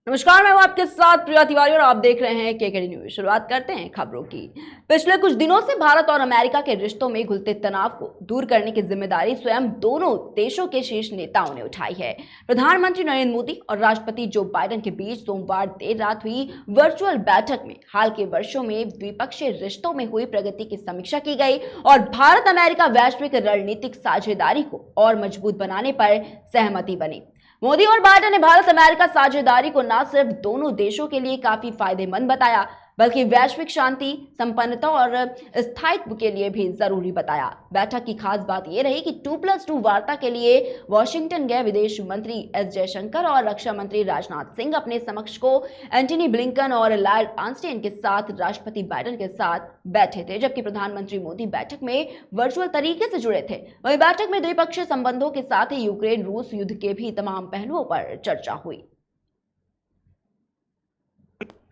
नमस्कार, मैं हूं आपके साथ प्रिया तिवारी और आप देख रहे हैं केकेडी न्यूज। शुरुआत करते हैं खबरों की। पिछले कुछ दिनों से भारत और अमेरिका के रिश्तों में घुलते तनाव को दूर करने की जिम्मेदारी स्वयं दोनों देशों के शीर्ष नेताओं ने उठाई है। प्रधानमंत्री नरेंद्र मोदी और राष्ट्रपति जो बाइडेन के बीच सोमवार देर रात हुई वर्चुअल बैठक में हाल के वर्षों में द्विपक्षीय रिश्तों में हुई प्रगति की समीक्षा की गई और भारत अमेरिका वैश्विक रणनीतिक साझेदारी को और मजबूत बनाने पर सहमति बनी। मोदी और बाइडेन ने भारत अमेरिका साझेदारी को न सिर्फ दोनों देशों के लिए काफी फायदेमंद बताया, बल्कि वैश्विक शांति, संपन्नता और स्थायित्व के लिए भी जरूरी बताया। बैठक की खास बात यह रही कि 2+2 वार्ता के लिए वॉशिंगटन गए विदेश मंत्री एस जयशंकर और रक्षा मंत्री राजनाथ सिंह अपने समक्ष को एंटनी ब्लिंकन और लॉयड ऑस्टिन के साथ राष्ट्रपति बाइडेन के साथ बैठे थे, जबकि प्रधानमंत्री मोदी बैठक में वर्चुअल तरीके से जुड़े थे। वहीं बैठक में द्विपक्षीय संबंधों के साथ ही यूक्रेन रूस युद्ध के भी तमाम पहलुओं पर चर्चा हुई।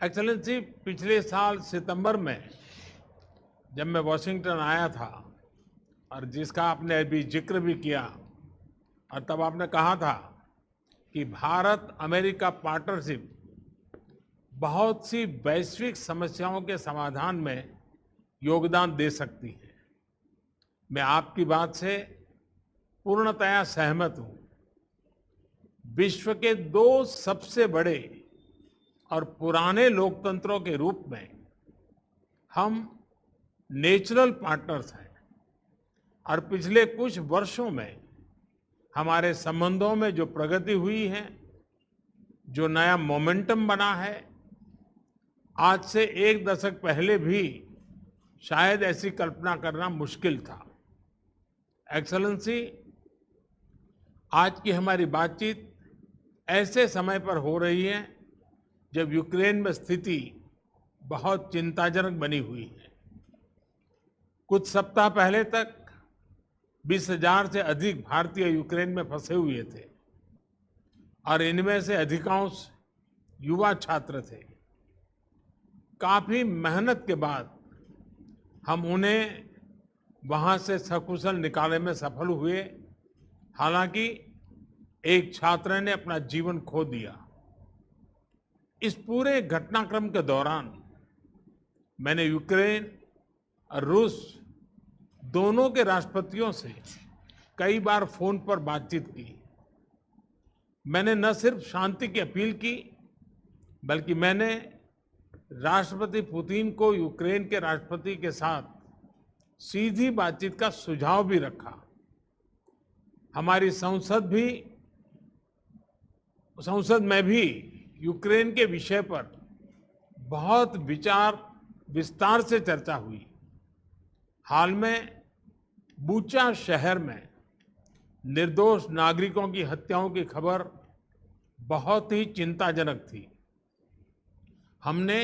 एक्सेलेंसी, पिछले साल सितंबर में जब मैं वॉशिंगटन आया था और जिसका आपने अभी जिक्र भी किया, और तब आपने कहा था कि भारत अमेरिका पार्टनरशिप बहुत सी वैश्विक समस्याओं के समाधान में योगदान दे सकती है। मैं आपकी बात से पूर्णतया सहमत हूं। विश्व के दो सबसे बड़े और पुराने लोकतंत्रों के रूप में हम नेचुरल पार्टनर्स हैं और पिछले कुछ वर्षों में हमारे संबंधों में जो प्रगति हुई है, जो नया मोमेंटम बना है, आज से एक दशक पहले भी शायद ऐसी कल्पना करना मुश्किल था। एक्सेलेंसी, आज की हमारी बातचीत ऐसे समय पर हो रही है जब यूक्रेन में स्थिति बहुत चिंताजनक बनी हुई है। कुछ सप्ताह पहले तक 20,000 से अधिक भारतीय यूक्रेन में फंसे हुए थे और इनमें से अधिकांश युवा छात्र थे। काफी मेहनत के बाद हम उन्हें वहां से सकुशल निकालने में सफल हुए। हालांकि एक छात्र ने अपना जीवन खो दिया। इस पूरे घटनाक्रम के दौरान मैंने यूक्रेन और रूस दोनों के राष्ट्रपतियों से कई बार फोन पर बातचीत की। मैंने न सिर्फ शांति की अपील की, बल्कि मैंने राष्ट्रपति पुतिन को यूक्रेन के राष्ट्रपति के साथ सीधी बातचीत का सुझाव भी रखा। हमारी संसद में भी यूक्रेन के विषय पर बहुत विस्तार से चर्चा हुई। हाल में बूचा शहर में निर्दोष नागरिकों की हत्याओं की खबर बहुत ही चिंताजनक थी। हमने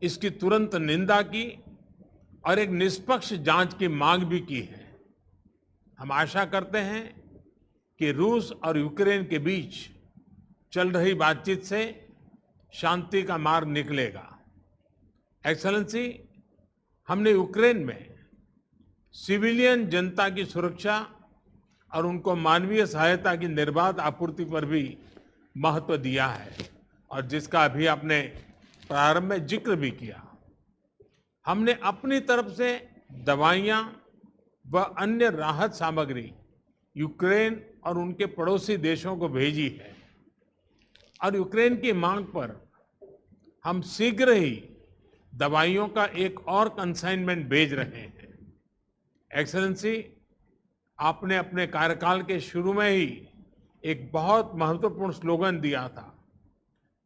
इसकी तुरंत निंदा की और एक निष्पक्ष जांच की मांग भी की है। हम आशा करते हैं कि रूस और यूक्रेन के बीच चल रही बातचीत से शांति का मार्ग निकलेगा। एक्सेलेंसी, हमने यूक्रेन में सिविलियन जनता की सुरक्षा और उनको मानवीय सहायता की निर्बाध आपूर्ति पर भी महत्व दिया है और जिसका अभी आपने प्रारंभ में जिक्र भी किया। हमने अपनी तरफ से दवाइयां व अन्य राहत सामग्री यूक्रेन और उनके पड़ोसी देशों को भेजी है और यूक्रेन की मांग पर हम शीघ्र ही दवाइयों का एक और कंसाइनमेंट भेज रहे हैं। एक्सेलेंसी, आपने अपने कार्यकाल के शुरू में ही एक बहुत महत्वपूर्ण स्लोगन दिया था,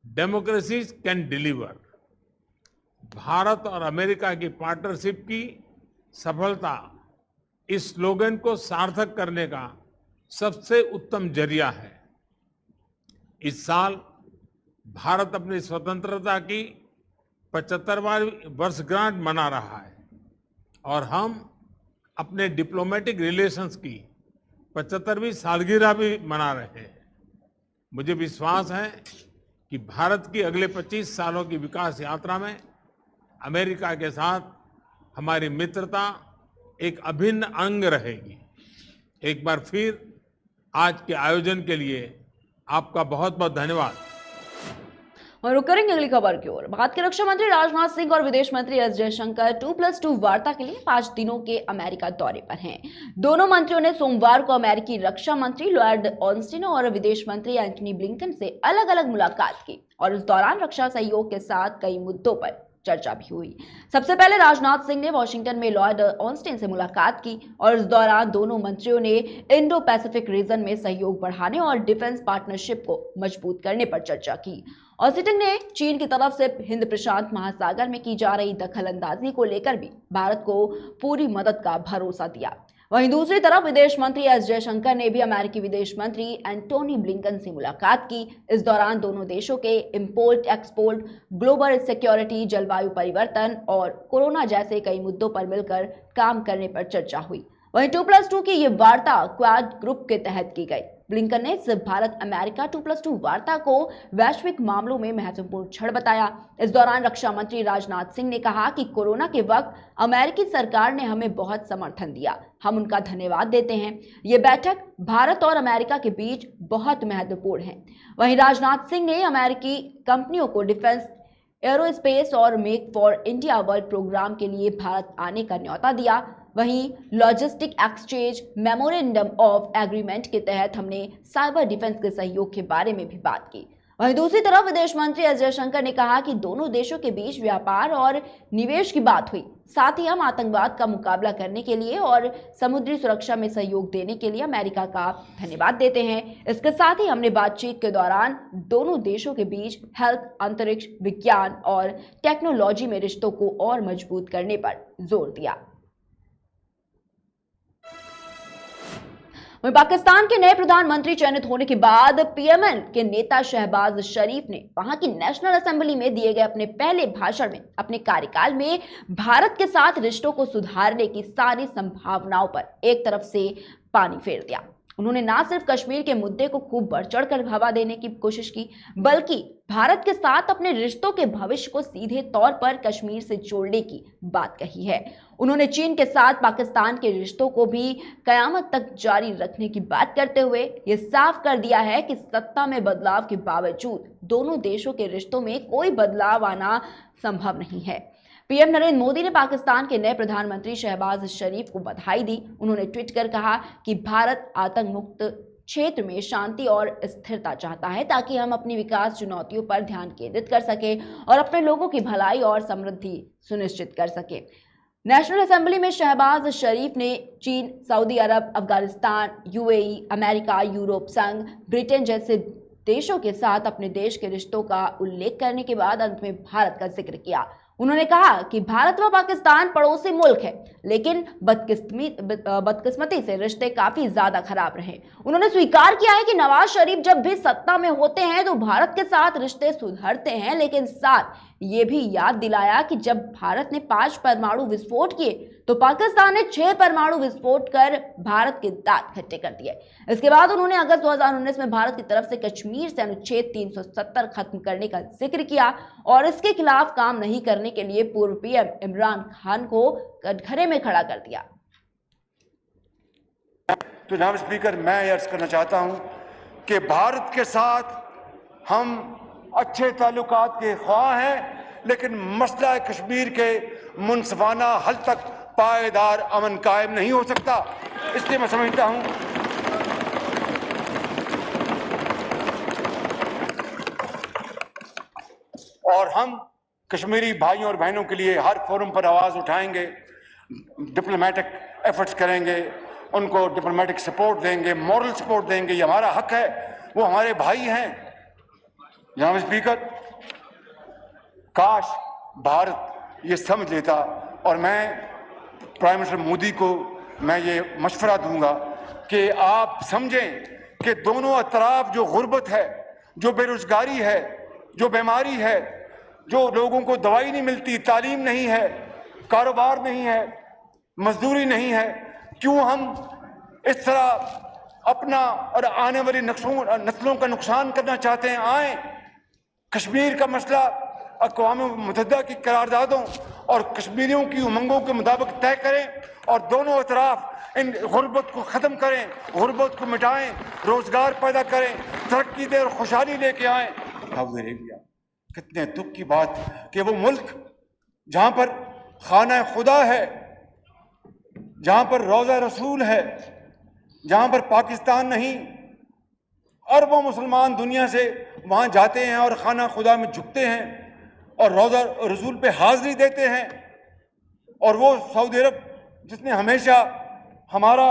डेमोक्रेसी कैन डिलीवर। भारत और अमेरिका की पार्टनरशिप की सफलता इस स्लोगन को सार्थक करने का सबसे उत्तम जरिया है। इस साल भारत अपनी स्वतंत्रता की 75वां वर्षगांठ मना रहा है और हम अपने डिप्लोमेटिक रिलेशंस की 75वीं सालगिरह भी मना रहे हैं। मुझे विश्वास है कि भारत की अगले 25 सालों की विकास यात्रा में अमेरिका के साथ हमारी मित्रता एक अभिन्न अंग रहेगी। एक बार फिर आज के आयोजन के लिए आपका बहुत बहुत धन्यवाद। और रुक करेंगे अगली खबर की ओर। बात की रक्षा मंत्री राजनाथ सिंह और विदेश मंत्री एस जयशंकर 2+2 वार्ता के लिए 5 दिनों के अमेरिका दौरे पर हैं। दोनों मंत्रियों ने सोमवार को अमेरिकी रक्षा मंत्री लॉयड ऑस्टिन और विदेश मंत्री एंटनी ब्लिंकन से अलग अलग मुलाकात की और इस दौरान रक्षा सहयोग के साथ कई मुद्दों पर चर्चा भी हुई। सबसे पहले राजनाथ सिंह ने वॉशिंगटन में लॉयड ऑस्टिन से मुलाकात की और इस दौरान दोनों मंत्रियों ने इंडो पैसिफिक रीजन में सहयोग बढ़ाने और डिफेंस पार्टनरशिप को मजबूत करने पर चर्चा की। ऑस्टिन ने चीन की तरफ से हिंद प्रशांत महासागर में की जा रही दखलंदाजी को लेकर भी भारत को पूरी मदद का भरोसा दिया। वहीं दूसरी तरफ विदेश मंत्री एस जयशंकर ने भी अमेरिकी विदेश मंत्री एंटोनी ब्लिंकन से मुलाकात की। इस दौरान दोनों देशों के इंपोर्ट एक्सपोर्ट, ग्लोबल सिक्योरिटी, जलवायु परिवर्तन और कोरोना जैसे कई मुद्दों पर मिलकर काम करने पर चर्चा हुई। वहीं 2+2 की ये वार्ता क्वाड ग्रुप के तहत की गई। ब्लिंकन ने इस भारत अमेरिका 2+2 वार्ता को वैश्विक मामलों में महत्वपूर्ण क्षण बताया। इस दौरान रक्षा मंत्री राजनाथ सिंह ने कहा कि कोरोना के वक्त अमेरिकी सरकार ने हमें बहुत समर्थन दिया, हम उनका धन्यवाद देते हैं। ये बैठक भारत और अमेरिका के बीच बहुत महत्वपूर्ण है। वहीं राजनाथ सिंह ने अमेरिकी कंपनियों को डिफेंस, एरोस्पेस और make for India world program के लिए भारत आने का न्योता दिया। वहीं logistic exchange memorandum of agreement के तहत हमने साइबर डिफेंस के सहयोग के बारे में भी बात की। वहीं दूसरी तरफ विदेश मंत्री एस जयशंकर ने कहा कि दोनों देशों के बीच व्यापार और निवेश की बात हुई। साथ ही हम आतंकवाद का मुकाबला करने के लिए और समुद्री सुरक्षा में सहयोग देने के लिए अमेरिका का धन्यवाद देते हैं। इसके साथ ही हमने बातचीत के दौरान दोनों देशों के बीच हेल्थ, अंतरिक्ष विज्ञान और टेक्नोलॉजी में रिश्तों को और मजबूत करने पर जोर दिया। वहीं पाकिस्तान के नए प्रधानमंत्री चयनित होने के बाद पीएमएल के नेता शहबाज शरीफ ने वहां की नेशनल असेंबली में दिए गए अपने पहले भाषण में अपने कार्यकाल में भारत के साथ रिश्तों को सुधारने की सारी संभावनाओं पर एक तरफ से पानी फेर दिया। उन्होंने ना सिर्फ कश्मीर के मुद्दे को खूब बढ़ चढ़कर हवा देने की कोशिश की, बल्कि भारत के साथ अपने रिश्तों के भविष्य को सीधे तौर पर कश्मीर से जोड़ने की बात कही है। उन्होंने चीन के साथ पाकिस्तान के रिश्तों को भी कयामत तक जारी रखने की बात करते हुए ये साफ कर दिया है कि सत्ता में बदलाव के बावजूद दोनों देशों के रिश्तों में कोई बदलाव आना संभव नहीं है। पीएम नरेंद्र मोदी ने पाकिस्तान के नए प्रधानमंत्री शहबाज शरीफ को बधाई दी। उन्होंने ट्वीट कर कहा कि भारत आतंक मुक्त क्षेत्र में शांति और स्थिरता चाहता है ताकि हम अपनी विकास चुनौतियों पर ध्यान केंद्रित कर सके और अपने लोगों की भलाई और समृद्धि सुनिश्चित कर सके। नेशनल असेंबली में शहबाज शरीफ ने चीन, सऊदी अरब, अफगानिस्तान, यूएई, अमेरिका, यूरोप संघ, ब्रिटेन जैसे देशों के साथ अपने देश के रिश्तों का उल्लेख करने के बाद अंत में भारत का जिक्र किया। उन्होंने कहा कि भारत व पाकिस्तान पड़ोसी मुल्क है, लेकिन बदकिस्मती से रिश्ते काफी ज्यादा खराब रहे। उन्होंने स्वीकार किया है कि नवाज शरीफ जब भी सत्ता में होते हैं तो भारत के साथ रिश्ते सुधरते हैं, लेकिन साथ ये भी याद दिलाया कि जब भारत ने 5 परमाणु विस्फोट किए तो पाकिस्तान ने 6 परमाणु विस्फोट कर भारत के दांत खट्टे कर दिए। इसके बाद उन्होंने अगस्त 2019 में भारत की तरफ से कश्मीर से अनुच्छेद 370 खत्म करने का जिक्र किया और इसके खिलाफ काम नहीं करने के लिए पूर्व पीएम इमरान खान को कटघरे में खड़ा कर दिया। तो जनाब स्पीकर, मैं अर्ज करना चाहता हूं कि भारत के साथ हम अच्छे ताल्लुकात के ख्वाह हैं, लेकिन मसला कश्मीर के मुनसफाना हल तक पायदार अमन कायम नहीं हो सकता। इसलिए मैं समझता हूं और हम कश्मीरी भाइयों और बहनों के लिए हर फोरम पर आवाज उठाएंगे, डिप्लोमेटिक एफर्ट्स करेंगे, उनको डिप्लोमेटिक सपोर्ट देंगे, मॉरल सपोर्ट देंगे। ये हमारा हक है, वो हमारे भाई हैं। जनाब स्पीकर, काश भारत ये समझ लेता, और मैं प्राइम मिनिस्टर मोदी को मैं ये मशवरा दूंगा कि आप समझें कि दोनों अतराफ जो गुर्बत है, जो बेरोजगारी है, जो बीमारी है, जो लोगों को दवाई नहीं मिलती, तालीम नहीं है, कारोबार नहीं है, मजदूरी नहीं है, क्यों हम इस तरह अपना और आने वाली नस्लों का नुकसान करना चाहते हैं। आए कश्मीर का मसला अक़वाम मुत्तहिदा की करारदादों और कश्मीरियों की उमंगों के मुताबिक तय करें और दोनों अतराफ इन गुर्बत को ख़त्म करें, गुर्बत को मिटाएं, रोज़गार पैदा करें, तरक्की दे और खुशहाली लेके आएँ। सऊदी अरेबिया, कितने दुख की बात कि वो मुल्क जहां पर खाना खुदा है, जहां पर रोजा रसूल है, जहां पर पाकिस्तान नहीं, अरबों मुसलमान दुनिया से वहां जाते हैं और खाना खुदा में झुकते हैं और रोजा रसूल पे हाजिरी देते हैं। और वो सऊदी अरब जिसने हमेशा हमारा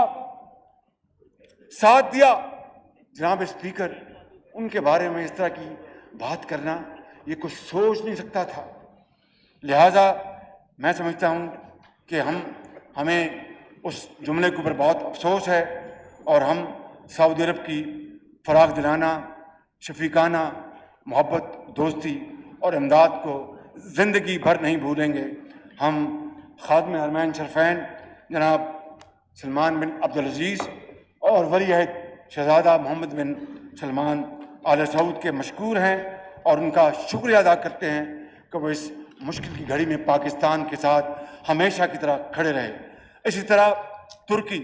साथ दिया, जनाब स्पीकर, उनके बारे में इस तरह की बात करना ये कुछ सोच नहीं सकता था। लिहाजा मैं समझता हूँ कि हमें उस जुमले के ऊपर बहुत अफसोस है और हम सऊदी अरब की फराग दिलाना, शफीकाना मोहब्बत, दोस्ती और इमदाद को ज़िंदगी भर नहीं भूलेंगे। हम खादिम हरमैन शरफैन जनाब सलमान बिन अब्दुल अजीज़ और वली अहद शहजादा मोहम्मद बिन सलमान आले सऊद के मशकूर हैं और उनका शुक्रिया अदा करते हैं कि वो इस मुश्किल की घड़ी में पाकिस्तान के साथ हमेशा की तरह खड़े रहे। इसी तरह तुर्की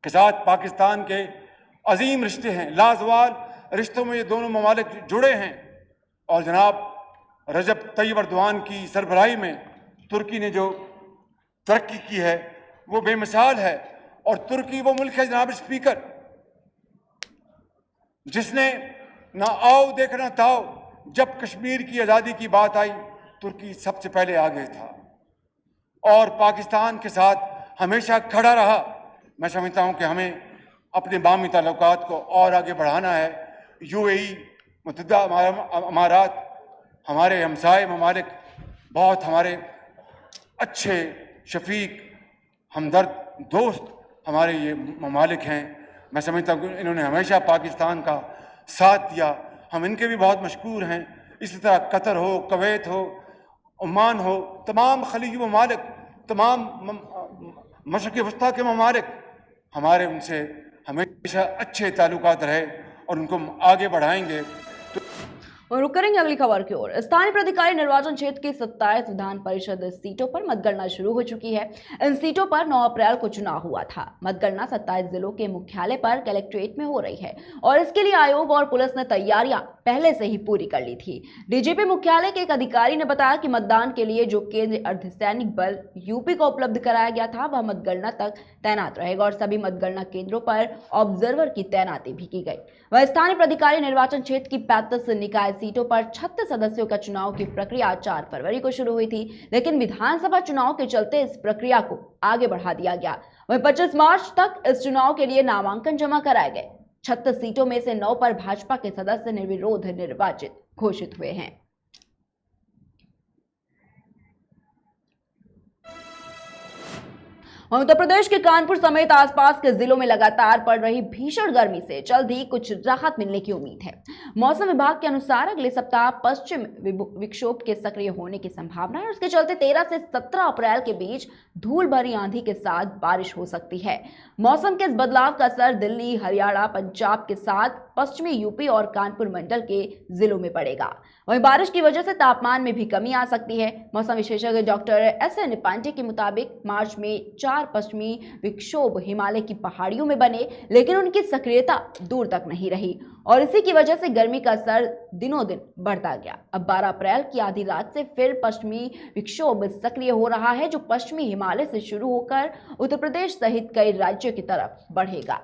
के साथ पाकिस्तान के अजीम रिश्ते हैं, लाजवाल रिश्तों में ये दोनों ममालिक जुड़े हैं और जनाब रजब तैयब अर्दवान की सरबराही में तुर्की ने जो तरक्की की है वो बेमिसाल है। और तुर्की वो मुल्क है जनाब स्पीकर जिसने ना आओ देखना ताओ, जब कश्मीर की आज़ादी की बात आई तुर्की सबसे पहले आगे था और पाकिस्तान के साथ हमेशा खड़ा रहा। मैं समझता हूँ कि हमें अपने बामी ताल्लुकात को और आगे बढ़ाना है। यूएई, मुत्तहिदा अमारात, हमारे हमसाए ममालिक बहुत हमारे अच्छे शफीक, हमदर्द, दोस्त हमारे ये ममालिक हैं। मैं समझता हूँ कि इन्होंने हमेशा पाकिस्तान का साथ दिया, हम इनके भी बहुत मशकूर हैं। इसी तरह कतर हो, कवैत हो, ओमान हो, तमाम खलीजी ममालिक, तमाम मशरक़ वस्ता के ममालिक, हमारे उनसे हमेशा अच्छे ताल्लुकात रहे और उनको हम आगे बढ़ाएंगे। और रुक करेंगे अगली खबर की ओर। स्थानीय प्राधिकारी निर्वाचन क्षेत्र की 27 विधान परिषद सीटों पर मतगणना शुरू हो चुकी है। इन सीटों पर 9 अप्रैल को चुनाव हुआ था। मतगणना 27 जिलों के मुख्यालय पर कलेक्ट्रेट में हो रही है और इसके लिए आयोग और पुलिस ने तैयारियां पहले से ही पूरी कर ली थी। डीजीपी मुख्यालय के एक अधिकारी ने बताया कि मतदान के लिए जो केंद्रीय अर्धसैनिक बल यूपी को उपलब्ध कराया गया था वह मतगणना तक तैनात रहेगा और सभी मतगणना केंद्रों पर ऑब्जर्वर की तैनाती भी की गई। वह स्थानीय प्राधिकारी निर्वाचन क्षेत्र की 35 निकाय सीटों पर 36 सदस्यों का चुनाव की प्रक्रिया 4 फरवरी को शुरू हुई थी, लेकिन विधानसभा चुनाव के चलते इस प्रक्रिया को आगे बढ़ा दिया गया। वहीं 25 मार्च तक इस चुनाव के लिए नामांकन जमा कराए गए। 36 सीटों में से 9 पर भाजपा के सदस्य निर्विरोध निर्वाचित घोषित हुए हैं। उत्तर प्रदेश के कानपुर समेत आसपास के जिलों में लगातार पड़ रही भीषण गर्मी से जल्द ही कुछ राहत मिलने की उम्मीद है। मौसम विभाग के अनुसार अगले सप्ताह पश्चिम विक्षोभ के सक्रिय होने की संभावना है। उसके चलते 13 से 17 अप्रैल के बीच धूल भरी आंधी के साथ बारिश हो सकती है। मौसम के इस बदलाव का असर दिल्ली, हरियाणा, पंजाब के साथ पश्चिमी यूपी और कानपुर मंडल के जिलों में पड़ेगा। वहीं बारिश की वजह से तापमान में भी कमी आ सकती है। मौसम विशेषज्ञ डॉक्टर एस.एन. पांडे के मुताबिक मार्च में 4 पश्चिमी विक्षोभ हिमालय की पहाड़ियों में बने, लेकिन उनकी सक्रियता दूर तक नहीं रही और इसी की वजह से गर्मी का असर दिनों दिन बढ़ता गया। अब 12 अप्रैल की आधी रात से फिर पश्चिमी विक्षोभ सक्रिय हो रहा है, जो पश्चिमी हिमालय से शुरू होकर उत्तर प्रदेश सहित कई राज्यों की तरफ बढ़ेगा।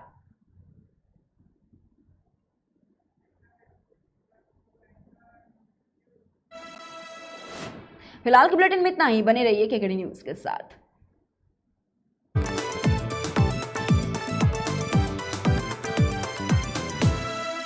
फिलहाल के बुलेटिन में इतना ही। बने रहिए केकेडी न्यूज के साथ।